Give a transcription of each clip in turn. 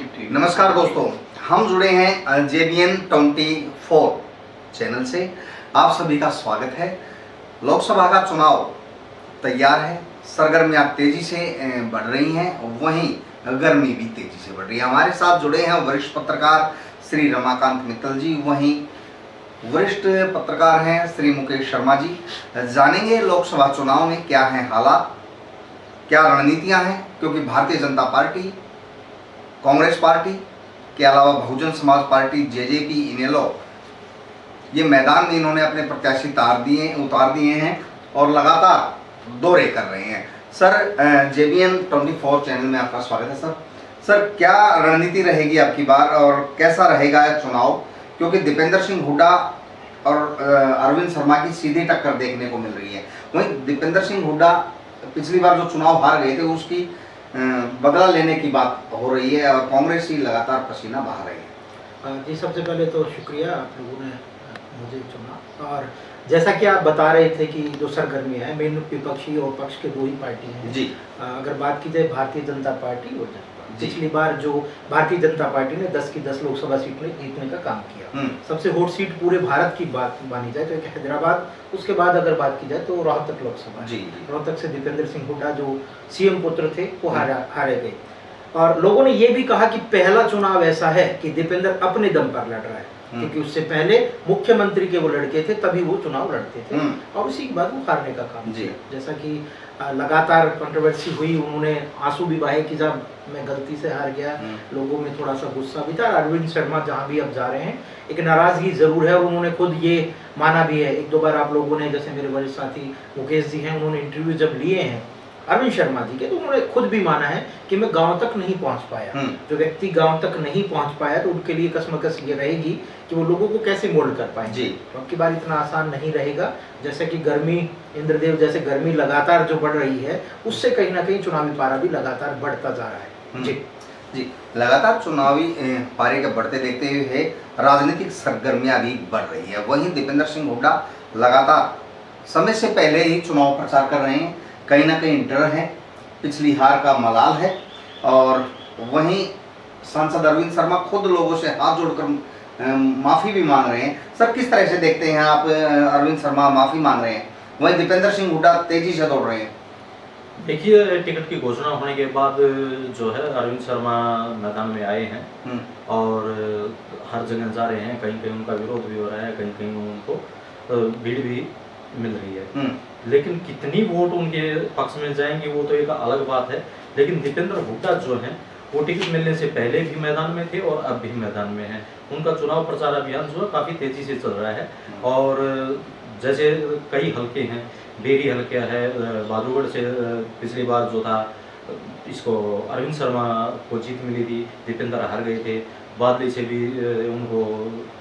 नमस्कार दोस्तों, हम जुड़े हैं JBN 24 चैनल से। आप सभी का स्वागत है। लोकसभा का चुनाव तैयार है, सरगर्मियां तेजी से बढ़ रही हैं, वहीं गर्मी भी तेजी से बढ़ रही है। हमारे साथ जुड़े हैं वरिष्ठ पत्रकार श्री रमाकांत मित्तल जी, वहीं वरिष्ठ पत्रकार हैं श्री मुकेश शर्मा जी। जानेंगे लोकसभा चुनाव में क्या है हालात, क्या रणनीतियां हैं, क्योंकि भारतीय जनता पार्टी, कांग्रेस पार्टी के अलावा बहुजन समाज पार्टी, JJP, इनेलो, ये मैदान में इन्होंने अपने प्रत्याशी उतार दिए हैं और लगातार दौरे कर रहे हैं। सर, JBN 24 चैनल में आपका स्वागत है। सर, क्या रणनीति रहेगी आपकी बार और कैसा रहेगा चुनाव, क्योंकि दीपेंद्र सिंह हुड्डा और अरविंद शर्मा की सीधी टक्कर देखने को मिल रही है। वहीं दीपेंद्र सिंह हुड्डा पिछली बार जो चुनाव हार गए थे उसकी बदला लेने की बात हो रही है और कांग्रेस ही लगातार पसीना बहा रही है। जी, सबसे पहले तो शुक्रिया, आप लोगों ने मुझे चुना। और जैसा कि आप बता रहे थे कि जो सरगर्मियाँ हैं, मेन विपक्षी और पक्ष के दो ही पार्टी हैं जी। अगर बात की जाए भारतीय जनता पार्टी और पिछली बार जो भारतीय जनता पार्टी ने 10 की 10 लोकसभा सीट में जीतने का काम किया, सबसे हॉट सीट पूरे भारत की बात मानी जाए तो एक हैदराबाद, उसके बाद अगर बात की जाए तो रोहतक लोकसभा। रोहतक से दीपेंद्र सिंह हुड्डा जो CM पुत्र थे वो हारे गए। और लोगों ने ये भी कहा कि पहला चुनाव ऐसा है कि दीपेंद्र अपने दम पर लड़ रहा है, क्योंकि उससे पहले मुख्यमंत्री के वो लड़के थे, तभी वो चुनाव लड़ते थे और उसी के बाद वो हारने का काम किया। जैसा कि लगातार कंट्रोवर्सी हुई, उन्होंने आंसू भी बहाए कि जब मैं गलती से हार गया, लोगों में थोड़ा सा गुस्सा भी था। अरविंद शर्मा जहां भी अब जा रहे हैं एक नाराजगी जरूर है और उन्होंने खुद ये माना भी है। एक दो बार आप लोगों ने, जैसे मेरे वरिष्ठ साथी मुकेश जी हैं, उन्होंने इंटरव्यू जब लिए हैं अरविंद शर्मा जी के, तो उन्होंने खुद भी माना है कि मैं गांव तक नहीं पहुंच पाया। जो व्यक्ति गांव तक नहीं पहुंच पाया तो उनके लिए कसमकस ये रहेगी कि वो लोगों को कैसे मोल्ड कर पाएंगे। अब की बार इतना आसान नहीं रहेगा। जैसे कि गर्मी, इंद्रदेव जैसे गर्मी लगातार जो बढ़ रही है, उससे कहीं ना कहीं चुनावी पारा भी लगातार बढ़ता जा रहा है। जी, लगातार चुनावी पारे के बढ़ते देखते हुए राजनीतिक सरगर्मियां भी बढ़ रही है। वहीं दीपेंद्र सिंह हुड्डा लगातार समय से पहले ही चुनाव प्रचार कर रहे हैं, कहीं ना कहीं डर है, पिछली हार का मलाल है। और वहीं सांसद अरविंद शर्मा खुद लोगों से हाथ जोड़कर माफ़ी भी मांग रहे हैं। सर, किस तरह से देखते हैं आप? अरविंद शर्मा माफ़ी मांग रहे हैं, वहीं दीपेंद्र सिंह हुड्डा तेजी से दौड़ रहे हैं। देखिए, टिकट की घोषणा होने के बाद जो है अरविंद शर्मा मैदान में आए हैं और हर जगह जा रहे हैं। कहीं कहीं उनका विरोध भी हो रहा है, कहीं कहीं उनको भीड़ भी मिल रही है। लेकिन कितनी वोट उनके पक्ष में जाएंगे वो तो एक अलग बात है। लेकिन दीपेंद्र हुड्डा जो हैं वो टिकट मिलने से पहले भी मैदान में थे और अब भी मैदान में हैं। उनका चुनाव प्रचार अभियान जो है काफ़ी तेज़ी से चल रहा है। और जैसे कई हल्के हैं, बेरी हल्का है, बादूगढ़ से पिछली बार जो था इसको अरविंद शर्मा को जीत मिली थी, दीपेंद्र हार गए थे। बादली से भी उनको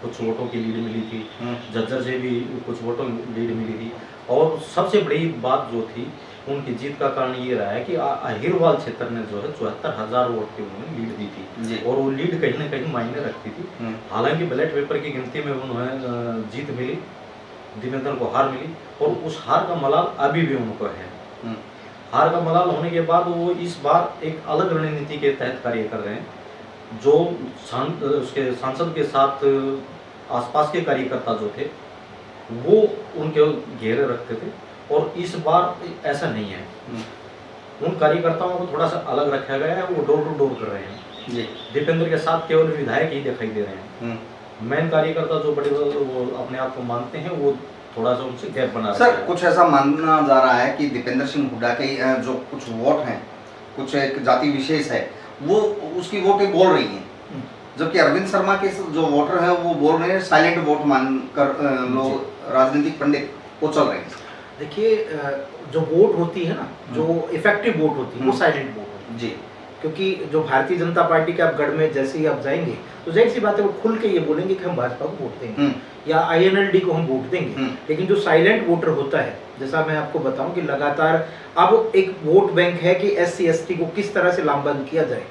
कुछ वोटों की लीड मिली थी, झज्जर से भी कुछ वोटों लीड मिली थी। और सबसे बड़ी बात जो थी उनकी जीत का कारण ये रहा है कि अहिरवाल क्षेत्र ने जो है 74,000 वोट की उन्होंने लीड दी थी और वो लीड कहीं ना कहीं मायने रखती थी। हालांकि बैलेट पेपर की गिनती में उन्हें जीत मिली, दीपेंद्र को हार मिली और उस हार का मलाल अभी भी उनको है। हार का मलाल होने के बाद वो इस बार एक अलग रणनीति के तहत कार्य कर रहे हैं। जो उसके सांसद के साथ आसपास के कार्यकर्ता जो थे वो उनके घेरे रखते थे और इस बार ऐसा नहीं है। उन कार्यकर्ताओं को थोड़ा सा अलग रखा गया है, वो डोर टू डोर कर रहे हैं। दीपेंद्र के साथ केवल विधायक ही दिखाई दे रहे हैं। मेन कार्यकर्ता जो बड़े वो अपने आप को मानते हैं वो थोड़ा सा उनसे गैप बना रहे हैं। सर, कुछ ऐसा माना जा रहा है कि दीपेंद्र सिंह हुड्डा के जो कुछ वोट हैं, कुछ एक जाति विशेष है, वो उसकी वोटें बोल रही हैं, जबकि अरविंद शर्मा के जो वोटर हैं वो बोल रहे हैं साइलेंट वोट मानकर लोग, राजनीतिक पंडित वो चल रहे हैं। देखिए, जो वोट होती है ना, जो इफेक्टिव वोट होती है वो साइलेंट वोट होती है। जी, क्योंकि जो भारतीय जनता पार्टी के आप गढ़ में जैसे ही आप जाएंगे तो जाहिर सी बात है वो खुल के ये बोलेंगे कि हम भाजपा को वोट देंगे या INLD को हम वोट देंगे। लेकिन जो साइलेंट वोटर होता है, जैसा मैं आपको बताऊं कि लगातार अब एक वोट बैंक है कि SC ST को किस तरह से लामबंद किया जाए।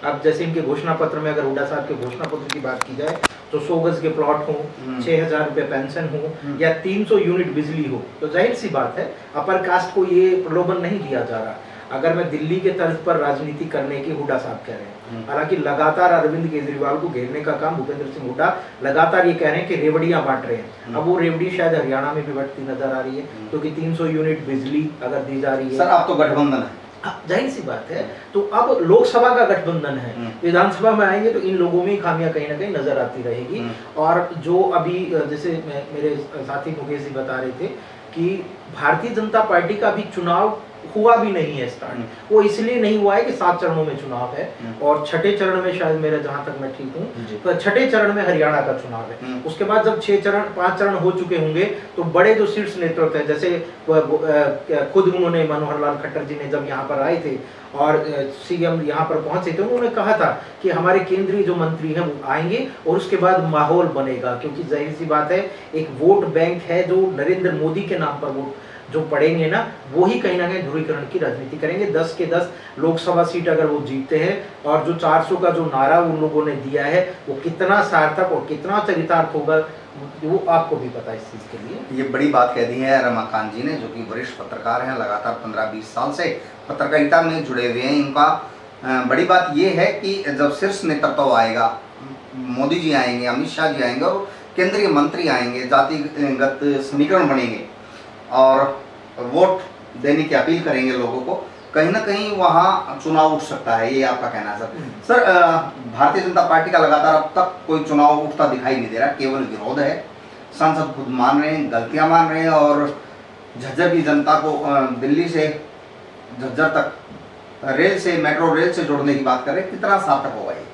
अब जैसे इनके घोषणा पत्र में, अगर हुड्डा साहब के घोषणा पत्र की बात की जाए तो 100 गज के प्लॉट हो, 6,000 रुपये पेंशन हो या 300 यूनिट बिजली हो, तो जाहिर सी बात है अपर कास्ट को ये प्रलोभन नहीं दिया जा रहा। अगर मैं दिल्ली के तर्ज पर राजनीति करने की हुड्डा साहब कह रहे हैं। हालांकि लगातार अरविंद केजरीवाल को घेरने का काम भूपेंद्र सिंह हुड्डा लगातार ये कह रहे हैं कि रेवड़ियां बांट रहे हैं। अब वो रेवड़ी शायद हरियाणा में भी बढ़ती नजर आ रही है, क्योंकि 300 यूनिट बिजली अगर दी जा रही है। सर अब तो गठबंधन है, जाहिर सी बात है। तो अब लोकसभा का गठबंधन है, विधानसभा में आएंगे तो इन लोगों में खामियां कहीं ना कहीं नजर आती रहेगी। और जो अभी जैसे मेरे साथी मुकेश जी बता रहे थे कि भारतीय जनता पार्टी का भी चुनाव हुआ भी नहीं है स्टार्ट। वो इसलिए नहीं हुआ है कि 7 चरणों में चुनाव है और छठे चरण में शायद मेरे जहां तक मैं ठीक हूँ तो छठे चरण में हरियाणा का चुनाव है। उसके बाद जब 5 चरण हो चुके होंगे तो बड़े जो शीर्ष नेतृत्व है, जैसे खुद उन्होंने मनोहर लाल खट्टर जी ने जब यहाँ पर आए थे और सीएम यहाँ पर पहुंचे थे, उन्होंने कहा था कि हमारे केंद्रीय जो मंत्री हैं वो आएंगे और उसके बाद माहौल बनेगा। क्योंकि जाहिर सी बात है एक वोट बैंक है जो नरेंद्र मोदी के नाम पर वोट जो पड़ेंगे ना, वो ही कहीं ना कहीं ध्रुवीकरण की राजनीति करेंगे। 10 के 10 लोकसभा सीट अगर वो जीतते हैं और जो 400 का जो नारा उन लोगों ने दिया है वो कितना सार्थक और कितना चरितार्थ होगा वो आपको भी पता है। इस चीज के लिए ये बड़ी बात कह दी है रमाकांत जी ने, जो कि वरिष्ठ पत्रकार हैं, लगातार 15-20 साल से पत्रकारिता में जुड़े हुए हैं। इनका बड़ी बात ये है कि जब शीर्ष नेतृत्व आएगा, मोदी जी आएंगे, अमित शाह जी आएंगे और केंद्रीय मंत्री आएंगे, जातिगत समीकरण बनेंगे और वोट देने की अपील करेंगे लोगों को, कहीं ना कहीं वहाँ चुनाव उठ सकता है। ये आपका कहना है सर। भारतीय जनता पार्टी का लगातार अब तक कोई चुनाव उठता दिखाई नहीं दे रहा, केवल विरोध है। सांसद खुद मान रहे हैं, गलतियां मान रहे हैं और झज्जर की जनता को दिल्ली से झज्जर तक रेल से, मेट्रो रेल से जोड़ने की बात कर रहे हैं। कितना सार्थक होगा ये?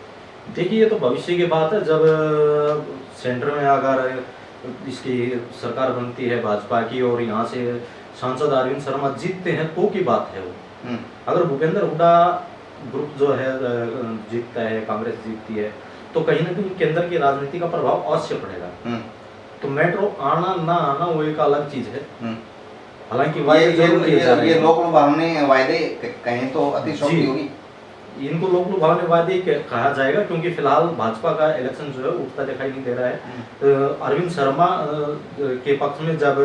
देखिए, ये तो भविष्य की बात है। जब सेंटर में अगर इसकी सरकार बनती है भाजपा की और यहाँ से सांसद अरविंद शर्मा जीतते हैं तो की बात है वो। अगर भूपेंद्र हुड्डा ग्रुप जो है जीतता है, कांग्रेस जीतती है, तो कहीं ना कहीं केंद्र की राजनीति का प्रभाव अवश्य पड़ेगा। तो मेट्रो आना ना आना वो एक अलग चीज है। हालांकि ये लोक लुभावने वायदे कहें तो अतिशयोक्ति होगी। इनको लोक लुभावने वादे कहा जाएगा, क्योंकि फिलहाल भाजपा का इलेक्शन जो है उठता दिखाई नहीं दे रहा है। अरविंद शर्मा के पक्ष में जब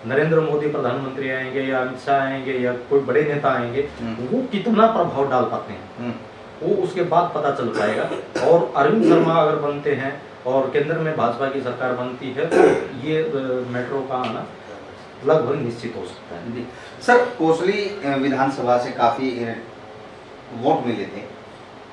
नरेंद्र मोदी प्रधानमंत्री आएंगे या अमित शाह आएंगे या कोई बड़े नेता आएंगे, वो कितना प्रभाव डाल पाते हैं वो उसके बाद पता चल पाएगा। और अरविंद शर्मा अगर बनते हैं और केंद्र में भाजपा की सरकार बनती है तो ये मेट्रो का आना लगभग निश्चित हो सकता है। सर, कोसली विधानसभा से काफी वोट मिले थे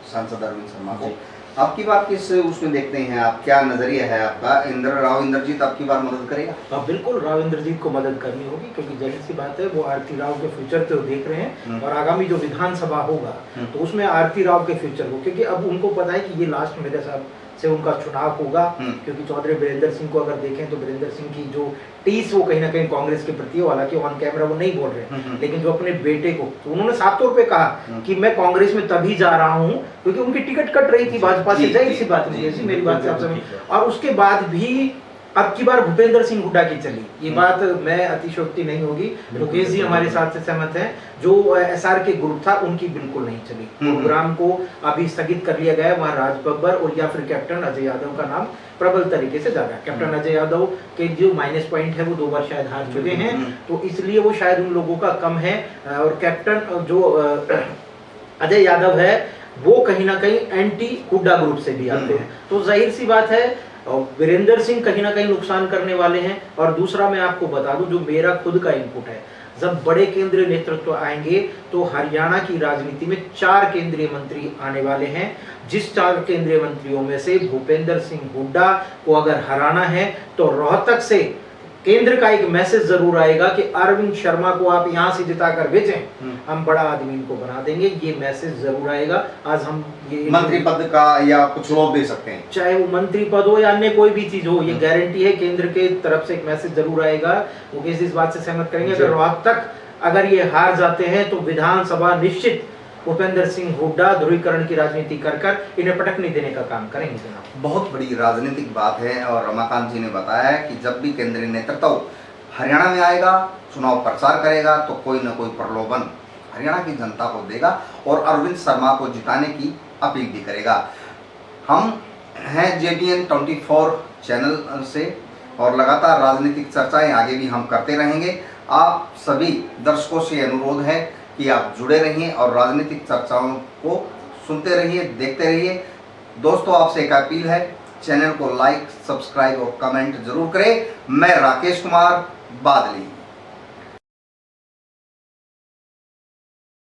सांसद अरविंद शर्मा को। आपकी बात किस उसमें देखते हैं आप? क्या नजरिया है आपका? राव इंद्रजीत आपकी बार मदद करेगा? हाँ, बिल्कुल राव इंद्रजीत को मदद करनी होगी, क्योंकि जाहिर सी बात है वो आरती राव के फ्यूचर को देख रहे हैं और आगामी जो विधानसभा होगा तो उसमें आरती राव के फ्यूचर को, क्योंकि अब उनको पता है कि ये लास्ट मेरे साथ से उनका चुनाव होगा। क्योंकि चौधरी वीरेंद्र सिंह को अगर देखें तो वीरेंद्र सिंह की जो टीस वो कहीं ना कहीं कांग्रेस के प्रति है, हालांकि ऑन कैमरा वो नहीं बोल रहे, लेकिन जो अपने बेटे को, तो उन्होंने साफ तौर पे कहा कि मैं कांग्रेस में तभी जा रहा हूं क्योंकि उनकी टिकट कट रही थी भाजपा से। जाहिर सी बात नहीं है, मेरी बात से आप समझ। और उसके बाद भी अब की बार भूपेंद्र सिंह हुड्डा की चली, ये बात मैं अतिशयोक्ति नहीं होगी। मुकेश जी हमारे साथ से सहमत हैं। जो एसआर के ग्रुप था उनकी बिल्कुल नहीं चली। प्रोग्राम को अभी स्थगित कर लिया गया है। वहाँ राज बब्बर और या फिर कैप्टन अजय यादव का नाम प्रबल तरीके से जा रहा है। कैप्टन अजय यादव के जो माइनस पॉइंट है वो 2 बार शायद हार चुके हैं, तो इसलिए वो शायद उन लोगों का कम है। और कैप्टन जो अजय यादव है वो कहीं ना कहीं एंटी हुड्डा ग्रुप से भी आते हैं। तो जाहिर सी बात है और वीरेंद्र सिंह कहीं ना कहीं नुकसान करने वाले हैं। और दूसरा मैं आपको बता दूं, जो मेरा खुद का इनपुट है, जब बड़े केंद्रीय नेतृत्व आएंगे तो हरियाणा की राजनीति में 4 केंद्रीय मंत्री आने वाले हैं। जिस 4 केंद्रीय मंत्रियों में से भूपेंद्र सिंह हुड्डा को अगर हराना है तो रोहतक से केंद्र का एक मैसेज जरूर आएगा कि अरविंद शर्मा को आप यहां से जिताकर भेजें, हम बड़ा आदमी इनको बना देंगे। ये मैसेज जरूर आएगा। आज हम ये मंत्री पद का या कुछ लोग दे सकते हैं, चाहे वो मंत्री पद हो या अन्य कोई भी चीज हो, ये गारंटी है केंद्र के तरफ से एक मैसेज जरूर आएगा। मुकेश इस बात से सहमत करेंगे? अगर रोहतक अगर ये हार जाते हैं तो विधानसभा निश्चित भूपेंद्र सिंह हुड्डा ध्रुवीकरण की राजनीति कर इन्हें पटकने देने का काम करेंगे। जनाब, बहुत बड़ी राजनीतिक बात है। और रमाकांत जी ने बताया है कि जब भी केंद्रीय नेतृत्व हरियाणा में आएगा, चुनाव प्रचार करेगा, तो कोई न कोई प्रलोभन हरियाणा की जनता को देगा और अरविंद शर्मा को जिताने की अपील भी करेगा। हम हैं JBN 24 चैनल से और लगातार राजनीतिक चर्चाएं आगे भी हम करते रहेंगे। आप सभी दर्शकों से अनुरोध है कि आप जुड़े रहिए और राजनीतिक चर्चाओं को सुनते रहिए, देखते रहिए। दोस्तों, आपसे एक अपील है, चैनल को लाइक, सब्सक्राइब और कमेंट जरूर करें। मैं राकेश कुमार बादली।